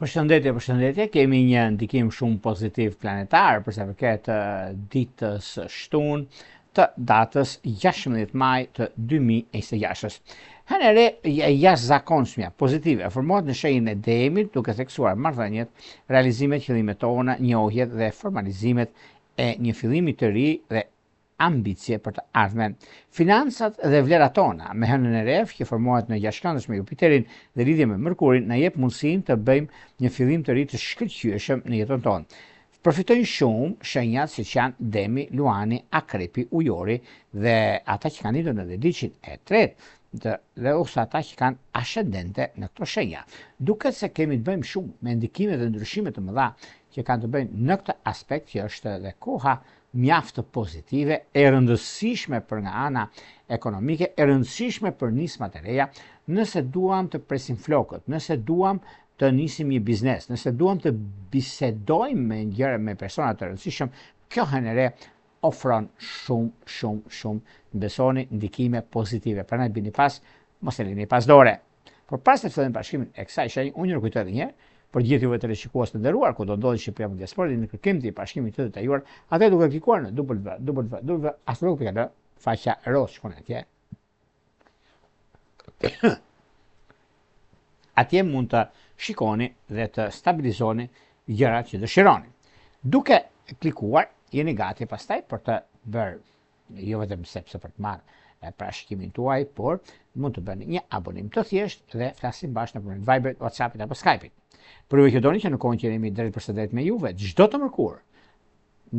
Përshëndetje, kemi një ndikim shumë pozitiv planetar për sa përket ditës shtunë të datës 16 maj të 2026. Hënëre jashtëzakonshmja pozitive formohet në shenjën e demit duke theksuar marrëdhëniet, realizimet, qëllimet tona, njohjet dhe formalizimet e një fillimi të ri dhe ambicie për të ardhmen. Financat dhe vlerat tona me hënën e rreth që formohet në gjashtkëndësh me Jupiterin dhe lidhje me Mërkurin na jep mundësinë të bëjmë një fillim të ri të shkëlqyeshëm në jetën tonë. Përfitojnë shumë shenjat siç janë Demi, Luani, Akrepi, Ujori dhe ata që kanë lidhur në dediqin e tretë dhe ose ata që kanë ascendente në këto shenja. Duket se kemi të bëjmë shumë me ndikime dhe ndryshime të mëdha që kanë të bëjnë në këtë aspekt që është dhe koha mjaft pozitive, e rëndësishme për nga ana ekonomike, e rëndësishme për nismat e reja, nëse duam të presim flokët, nëse duam të nisim një biznes, nëse duam të bisedojmë me persona të rëndësishëm, kjo hënëre ofron shumë, besoni, ndikime pozitive. Prandaj bini pas, mos e lini pas dore. Por pas të fillim bashkimin e kësaj shenjë, unë ju kujtoj edhe një herë, për gjithë juve të rishikues të nderuar, ku do ndodhi Shqipëria me diasporën në kërkim të bashkimit të detajuar, atë duke klikuar në www.astrolog.al, faqja roz shkon atje. Atje mund të shikoni dhe të stabilizoni gjërat që dëshironi. Duke klikuar, jeni gati pastaj për të bërë, jo vetëm sepse për të marrë parashikimin tuaj, por mund të bëni një abonim të thjesht dhe flasim bashkë në përmjet Viber, WhatsAppit apo Skype-it. Për ju që doni që në kohën që jemi drejt për së drejt me juve, çdo të mërkur,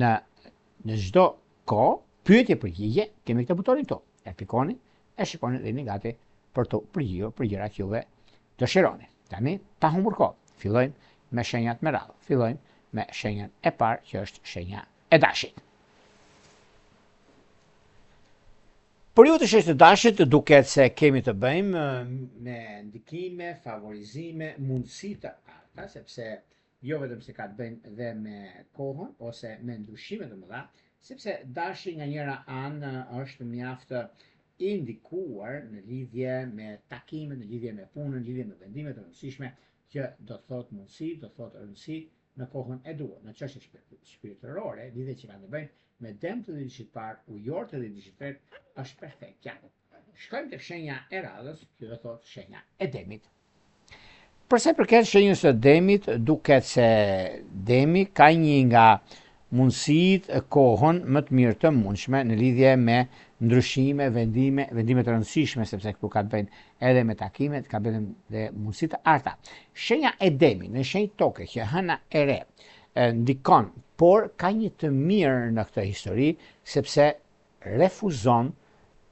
në çdo kohë, pyetje përgjigje, kemi këtë butonin këtu. E pikoni, e shikoni dhe jeni gati për të përgjigjur për gjërat që juve dëshironi. Tani, pa humbur kohë. Fillojmë me shenjat me radhë. Fillojmë me shenjën e parë që është shenja e dashit. Për ju të shenjës të dashit, duket se kemi të bëjmë me ndikime, favorizime, mundësi të arta, sepse jo vetëm se ka të bëjmë dhe me kohën ose me ndryshime të mëdha, sepse dashi nga njëra anë është mjaft indikuar në lidhje me takimet, në lidhje me punën, në lidhje me vendimet të rëndësishme që do të thotë mundësi, do të thotë rëndësi në kohën e duhur. Në çështje shpirtërore, lidhje që kanë të bëjnë me dem të dedicit parë, ujor të dedicit tretë, është perfektja. Shkojmë tek shenja e radhës, që do thotë shenja e demit. Për sa i përket shenjës së demit, duket se demi ka një nga mundësitë kohën më të mirë të mundshme në lidhje me ndryshime, vendime të rëndësishme, sepse këtu ka të bëjnë edhe me takimet, ka bëjnë dhe mundësi të arta. Shenja e demit në shenjë toke që hëna e re ndikon, por ka një të mirë në këtë histori, sepse refuzon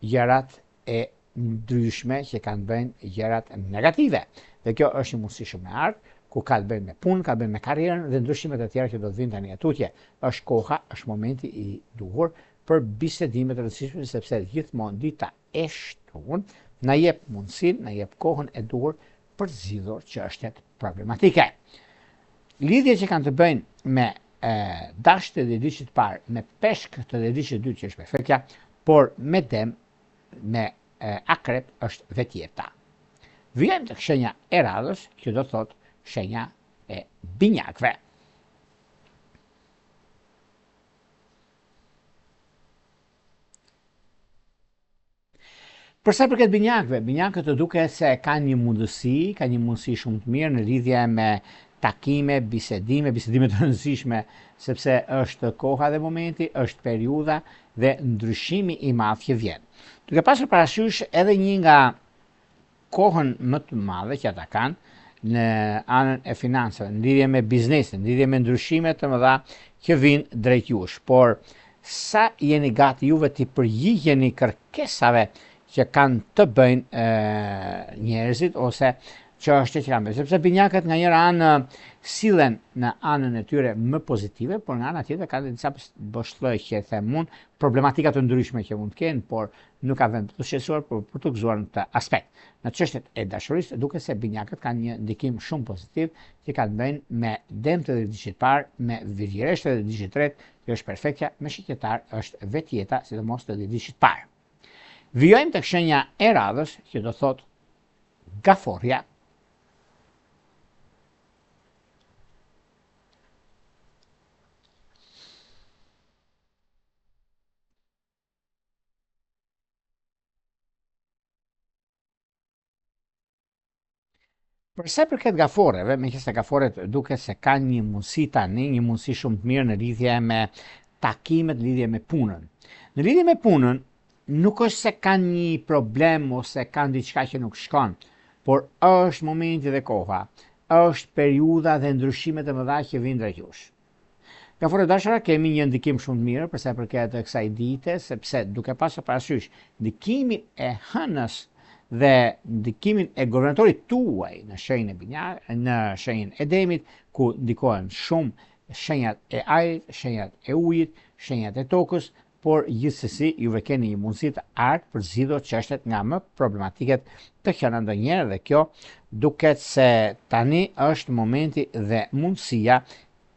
gjërat e ndryshme që kanë bëjnë gjërat negative. Dhe kjo është një mundësi shumë e artë, ku ka të bëjnë me punë, ka të bëjnë me karrierën dhe ndryshimet e tjera që do të vinë tani atutje. Është koha, është momenti i duhur për bisedimet e rëndësishme, sepse gjithmonë dita e shtunë na jep mundësinë, na jep kohën e duhur për zgjidhur çështjet problematike. Lidhje që kanë të bëjnë me dash të dedicit parë, me peshk të dedicit dytë që është perfektja, por me dem, me akrep është vetjeta. Vijmë tek shenja e radhës, që do thotë shenja e binjakëve. Për sa i përket binjakëve, binjakët të duket se kanë një mundësi shumë të mirë në lidhje me takime, bisedime të rëndësishme, sepse është koha dhe momenti, është periudha dhe ndryshimi i madh që vjen. Duke pasur parasysh edhe një nga kohën më të madhe që ata kanë në anën e financave, në lidhje me biznesin, në lidhje me ndryshime të mëdha që vinë drejt jush, por sa jeni gati juve të përgjigjeni kërkesave që kanë të bëjnë njerëzit ose çështje që kanë bërë, sepse binjakët nga njëra anë sillen në anën e tyre më pozitive, por nga ana tjetër kanë disa boshllëq që them unë, problematika të ndryshme që mund të kenë, por nuk ka vend të shqetësuar për të gëzuar në këtë aspekt. Në çështjet e dashurisë duket se binjakët kanë një ndikim shumë pozitiv që kanë bëjnë me dem të dedicit parë, me virgjëresht të dedicit tretë, që është perfektja, me shqetëtar është vetjeta, sidomos të dedicit parë. Vijojmë tek shenja e radhës, që do thotë gaforja. Për sa i përket gaforeve, meqense gaforet duket se kanë një mundësi tani, një mundësi shumë të mirë në lidhje me takimet, në lidhje me punën. Në lidhje me punën, nuk është se kanë një problem ose kanë diçka që nuk shkon, por është momenti dhe koha, është periudha dhe ndryshimet e mëdha që vinë drejt jush. Gaforët dashura, kemi një ndikim shumë të mirë për sa i përket kësaj dite, sepse duke pasur parasysh ndikimin e hënës dhe ndikimin e guvernatorit tuaj në shenjën e binjar, në shenjën e demit, ku ndikohen shumë shenjat e ajrit, shenjat e ujit, shenjat e tokës, por gjithsesi juve keni një mundësi të artë për zgjidhur çështjet nga më problematiket të qenë ndonjëherë, dhe kjo duket se tani është momenti dhe mundësia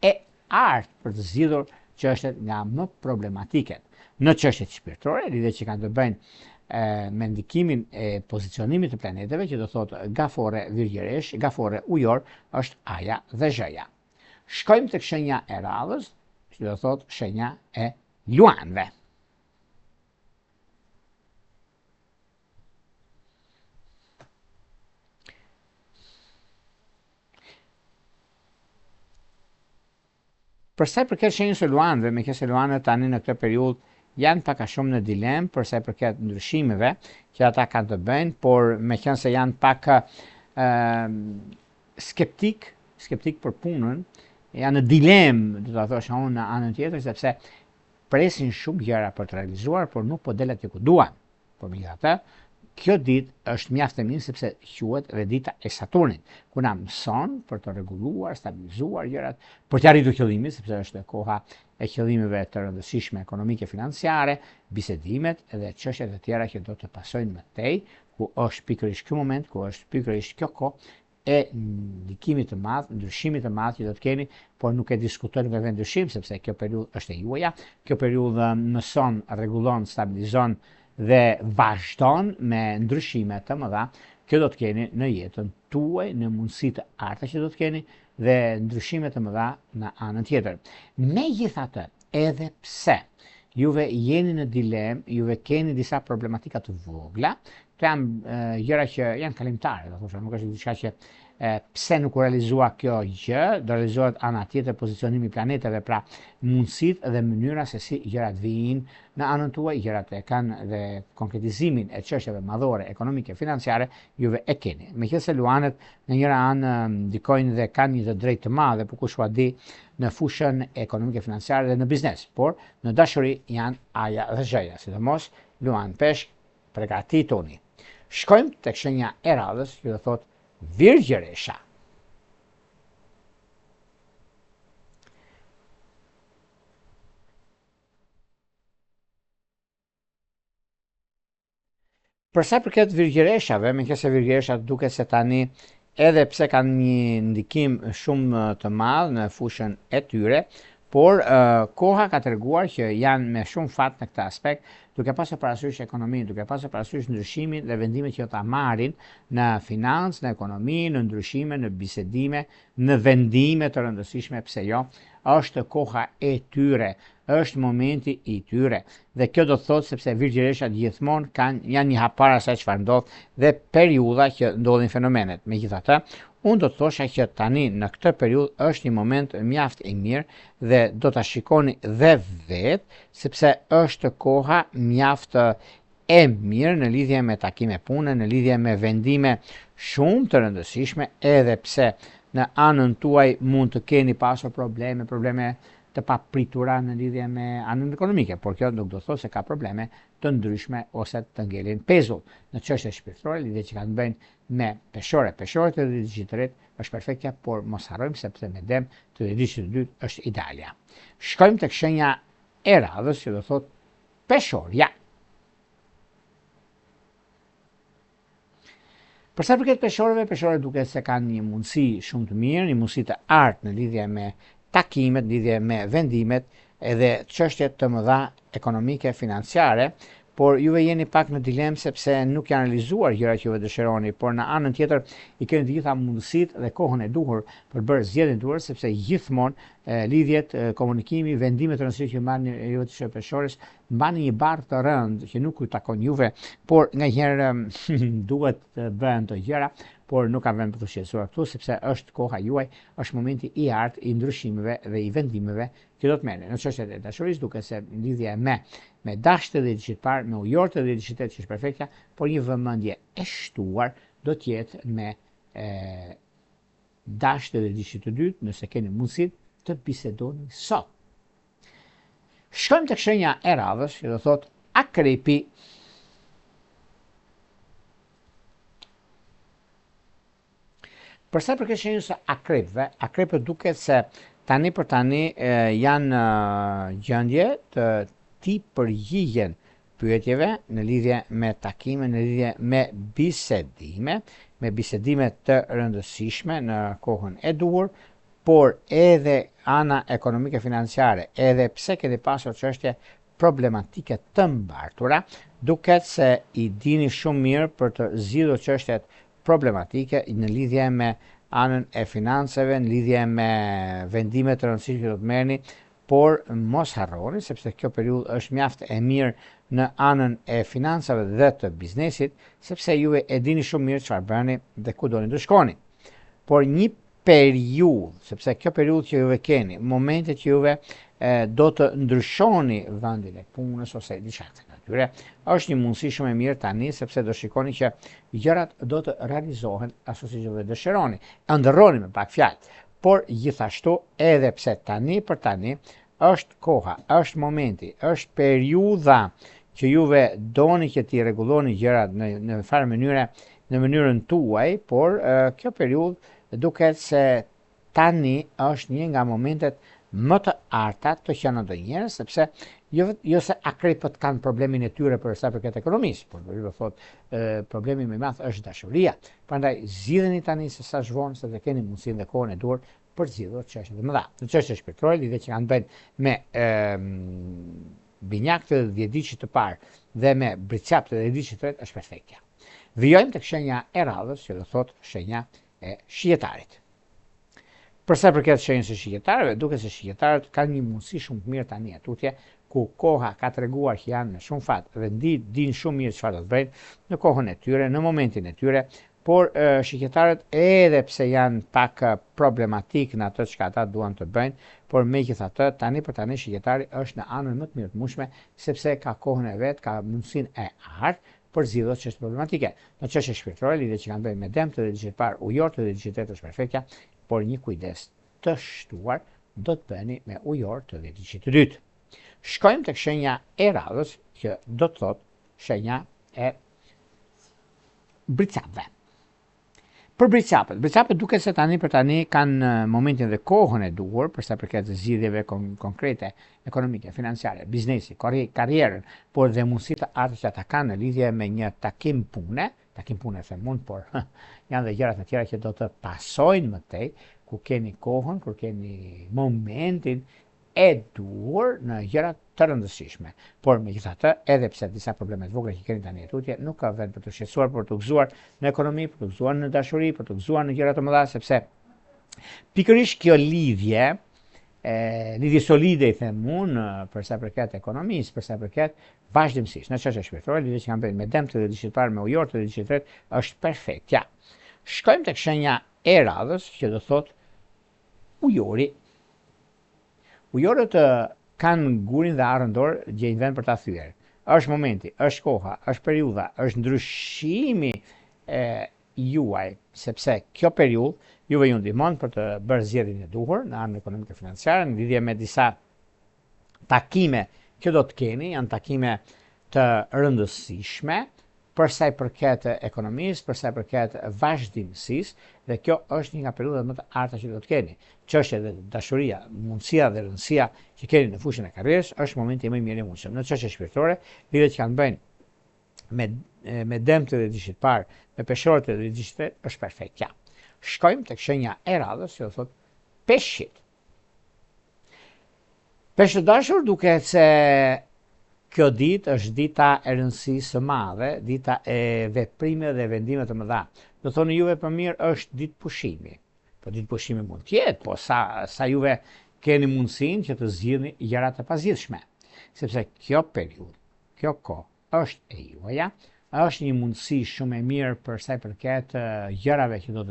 e artë për të zgjidhur çështjet nga më problematiket. Në çështjet shpirtërore, lidhje që kanë të bëjnë me ndikimin e pozicionimit të planeteve, që do thotë gafore virgjëresh, gafore ujor, është aja dhe zhëja. Shkojmë tek shenja e radhës, që do thotë shenja e luanëve. Për sa i përket shenjës së luanëve, meqense luanët tani në këtë periudhë janë pak a shumë në dilemë për sa i përket ndryshimeve që ata kanë të bëjnë, por meqense janë pak skeptik për punën, janë në dilemë, do ta thosh unë, në anën tjetër, sepse presin shumë gjëra për të realizuar, por nuk po delet ku duan. Por megjithatë, kjo ditë është mjaft e mirë sepse quhet edhe dita e Saturnit, ku na mëson për të rregulluar, stabilizuar gjërat, për të arritur qëllimin, sepse është koha e qëllimeve të rëndësishme ekonomike financiare, bisedimet dhe çështjet e tjera që do të pasojnë më tej, ku është pikërisht ky moment, ku është pikërisht kjo kohë e ndikimit të madh, ndryshimit të madh që do të keni, por nuk e diskutojnë me ndryshim, sepse kjo periudhë është e juaja, kjo periudhë mëson, rregullon, stabilizon dhe vazhdon me ndryshime të mëdha. Kjo do të keni në jetën tuaj, në mundësitë të arta që do të keni dhe ndryshime të mëdha në anën tjetër. Megjithatë, edhe pse juve jeni në dilemë, juve keni disa problematika të vogla, këto janë gjëra që janë kalimtare, do thoshë, nuk është diçka që pse nuk u realizua kjo gjë, do realizohet ana tjetër, pozicionimi i planeteve, pra mundësitë dhe mënyra se si gjërat vijnë në anën tuaj, gjërat e kanë dhe konkretizimin e çështjeve madhore, ekonomike, financiare, juve e keni. Meqense luanët në njëra anë ndikojnë dhe kanë një të drejtë të madhe, por kush ua di, në fushën ekonomike, financiare dhe në biznes, por në dashuri janë aja dhe zhëja, sidomos luan peshk, përgatituni. Shkojmë tek shenja e radhës, që do thotë virgjëresha. Për sa përket virgjëreshave, meqense virgjëreshat duket se tani, edhe pse kanë një ndikim shumë të madh në fushën e tyre, por koha ka treguar që janë me shumë fat në këtë aspekt, duke pasur parasysh ekonominë, duke pasur parasysh ndryshimin dhe vendimet që ta marrin në financë, në ekonomi, në ndryshime, në bisedime, në vendime të rëndësishme, pse jo, është koha e tyre, është momenti i tyre. Dhe kjo do të thotë sepse virgjëreshat gjithmonë janë një hap para asaj çfarë ndodh dhe periudha që ndodhin fenomenet. Megjithatë, unë do të thosha që tani në këtë periudhë është një moment mjaft i mirë dhe do ta shikoni dhe vetë, sepse është koha mjaft e mirë në lidhje me takime pune, në lidhje me vendime shumë të rëndësishme, edhe pse në anën tuaj mund të keni pasur probleme të papritura në lidhje me anën ekonomike, por kjo nuk do të thotë se ka probleme të ndryshme ose të ngelin pezull. Në çështje shpirtërore, lidhje që kanë bëjnë me peshore të diçit të ret është perfektja, por mos harrojmë sepse me dem të diçit të dytë është idealja. Shkojmë tek shenja e radhës, që do thotë peshorja. Për sa përket peshorët duket se kanë një mundësi shumë të mirë, një mundësi të artë në lidhje me takimet, lidhje me vendimet edhe çështjet të mëdha ekonomike, financiare, por juve jeni pak në dilemë sepse nuk janë realizuar gjërat që juve dëshironi, por në anën tjetër I keni të gjitha mundësitë dhe kohën e duhur për bërë zgjedhjen e duhur, sepse gjithmonë lidhjet, komunikimi, vendimet e rëndësishme që marrni juve të shërpeshores mbani një barë të rëndë që nuk ju takon juve, por nganjëherë duhet të bëhen të gjëra, por nuk kanë vend për të shqetësuar këtu sepse është koha juaj, është momenti I artë I ndryshimeve dhe I vendimeve që do të merrni. Në çështjet e dashurisë duket se lidhja me dashtë dhe dishit parë, me ujortë dhe dishitet që është perfekta, por një vëmendje e shtuar do të jetë me dashtë dhe dishit të dytë, nëse keni mundësi të bisedoni sot. Shkojmë tek shenja e radhës, që do thotë Akrepi. Për sa përket shenjës së akrepëve, akrepët duket se tani për tani janë gjendje të ti përgjigjen pyetjeve në lidhje me takime, në lidhje me bisedime të rëndësishme në kohën e duhur, por edhe ana ekonomike financiare, edhe pse keni pasur çështje problematike të mbartura, duket se I dini shumë mirë për të zgjidhur çështjet problematike në lidhje me anën e financave, në lidhje me vendimet të rëndësishme që do të merrni, por mos harroni sepse kjo periudhë është mjaft e mirë në anën e financave dhe të biznesit, sepse juve e dini shumë mirë çfarë bëni dhe ku doni të shkoni. Por një periudhë, sepse kjo periudhë që juve keni, momentet që juve do të ndryshoni vendin e punës ose diçka të natyre, është një mundësi shumë e mirë tani sepse do shikoni që gjërat do të realizohen ashtu siç juve dëshironi. Ëndërroni me pak fjalë, por gjithashtu edhe pse tani për tani është koha, është momenti, është periudha që juve doni që t'i rregulloni gjërat në farë mënyre, në mënyrën tuaj, por kjo periudhë duket se tani është një nga momentet më të arta të qenë ndonjëherë, sepse jo se akrepët kanë problemin e tyre për sa përket ekonomisë, por do thot problemi më I madh është dashuria. Prandaj zgjidheni tani se sa zhvonë se të keni mundësinë dhe kohën e duhur për zgjidhur çështje të mëdha. Në çështje shpirtërore, lidhje që kanë bënë me binjakët e 10 ditë të parë dhe me bricapët e 10 ditë të tretë është perfektja. Vijojmë tek shenja e radhës, që do thot shenja e shijetarit. Për sa përket shenjës së shijëtarëve, duket se shijëtarët kanë një mundësi shumë të mirë tani atutje, ku koha ka treguar që janë në shumë fat dhe dinë shumë mirë çfarë do të bëjnë në kohën e tyre, në momentin e tyre, por shijëtarët edhe pse janë pak problematik në atë çka ata duan të bëjnë, por megjithatë tani për tani shijëtari është në anën më të mirë të mundshme, sepse ka kohën e vet, ka mundësinë e artë për zgjidhur çështje problematike. Në çështje shpirtërore, lidhje që kanë bënë me dëmt dhe diçka parë, ujortë dhe diçka është perfektja, por një kujdes të shtuar do të bëni me ujor të 10 ditë të dytë. Shkojmë tek shenja e radhës, që do të thotë shenja e bricapëve. Për bricapët duket se tani për tani kanë momentin dhe kohën e duhur për sa përket zgjidhjeve konkrete, ekonomike, financiare, biznesi, karrierën, por dhe mundësitë të artë që ata kanë në lidhje me një takim pune them mund, por janë dhe gjërat e tjera që do të pasojnë më tej, ku keni kohën, kur keni momentin e duhur në gjëra të rëndësishme. Por megjithatë, edhe pse disa probleme të vogla që keni tani tutje, nuk ka vend për të shqetësuar, për të gëzuar në ekonomi, për të gëzuar në dashuri, për të gëzuar në gjëra të mëdha, sepse pikërisht kjo lidhje solide I them unë për sa përket ekonomisë, për sa përket vazhdimësisht në çështje shpirtërore, lidhje që kanë bënë me dëmt dhe diçka parë, me ujortë dhe diçka tretë, është perfektja. Shkojmë tek shenja e radhës, që do thotë ujori. Ujorët kanë gurin dhe arrën dorë, gjejnë vend për ta thyer. Është momenti, është koha, është periudha, është ndryshimi juaj, sepse kjo periudhë juve ju ndihmon për të bërë zgjedhjen e duhur në anën ekonomike financiare, në lidhje me disa takime që do të keni, janë takime të rëndësishme për sa I përket ekonomisë, për sa I përket vazhdimësisë, dhe kjo është një nga periudhat më të arta që do të keni. Çështja e dashuria, mundësia dhe rëndësia që keni në fushën e karrierës është momenti më I mirë I mundshëm. Në çështje shpirtërore, lidhjet që kanë bënë me dëmtë dhe diçka parë, me peshorët dhe diçka është perfektja. Shkojmë tek shenja e radhës, që do thotë peshqit. Peshët dashur duket se Kjo ditë është dita e rëndësisë së madhe, dita e veprimeve dhe vendimeve të mëdha. Do thoni juve për mirë është ditë pushimi. Po ditë pushimi mund tjetë, po sa juve keni mundësin që të zgjidhni gjëra të pazgjidhshme. Sepse kjo periudhë, kjo kohë është e juaja, është një mundësi shumë e mirë për sa i përket gjërave që do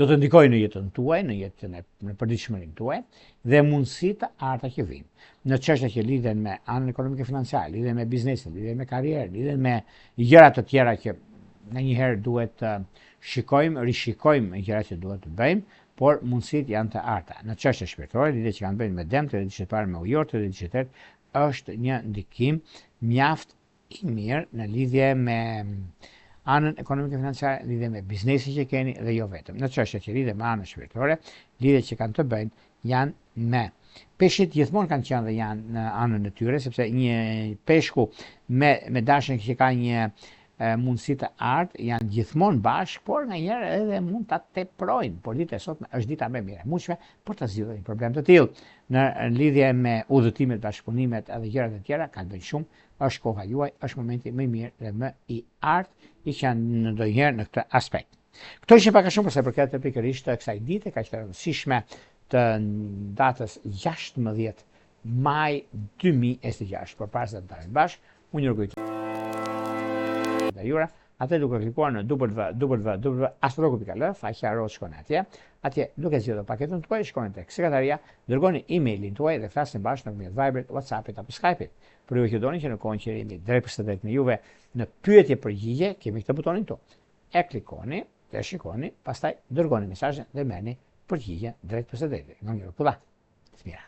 të ndikojnë në jetën tuaj, në përditshmërinë tuaj, dhe mundësi të arta që vinë. Në çështje që lidhen me anën ekonomike financiare, lidhen me biznesin, lidhen me karrierën, lidhen me gjëra të tjera që ndonjëherë duhet të rishikojmë gjërat që duhet të bëjmë, por mundësitë janë të arta. Në çështje shpirtërore, lidhje që kanë bëjnë me dëmt, lidhje që parë me ujortë, lidhje që tjetër është një ndikim mjaft i mirë në lidhje me anën ekonomike financiare, lidhje me biznesin që keni dhe jo vetëm. Në çështje që lidhen me anën shpirtërore, lidhje që kanë të bëjnë janë me peshqit gjithmonë kanë qenë dhe janë në anën e tyre, sepse një peshku me dashën që ka një mundësi të artë janë gjithmonë bashkë, por nganjëherë edhe mund ta teprojnë. Por dita e sotme është dita më e mirë e mundshme për të zgjidhur një problem të tillë. Në lidhje me udhëtimet, bashkëpunimet edhe gjërat e tjera kanë bënë shumë, është koha juaj, është momenti më i mirë dhe më i artë i që janë ndonjëherë në këtë aspekt. Kto ishin pak a shumë për sa i përket pikërisht kësaj dite kaq të rëndësishme të datës 16 maj 2026. Përpara se të dalëm bashkë, unë ju kujtoj dhe jura, atë duke klikuar në www.astrologo.al, faqja roz shkon atje duke zgjedhur paketën tuaj, shkoni tek sekretaria, dërgoni emailin tuaj dhe flasim bashkë nëpërmjet Viberit, WhatsAppit apo Skype-it. Për ju që doni që në kohën që jemi drejt përshëndetjes me juve në pyetje përgjigje, kemi këtë butonin këtu. E klikoni, dhe shikoni, pastaj dërgoni mesazhin dhe merrni përgjigje drejt përshëndetjes. Nga një rrugë. Të mira.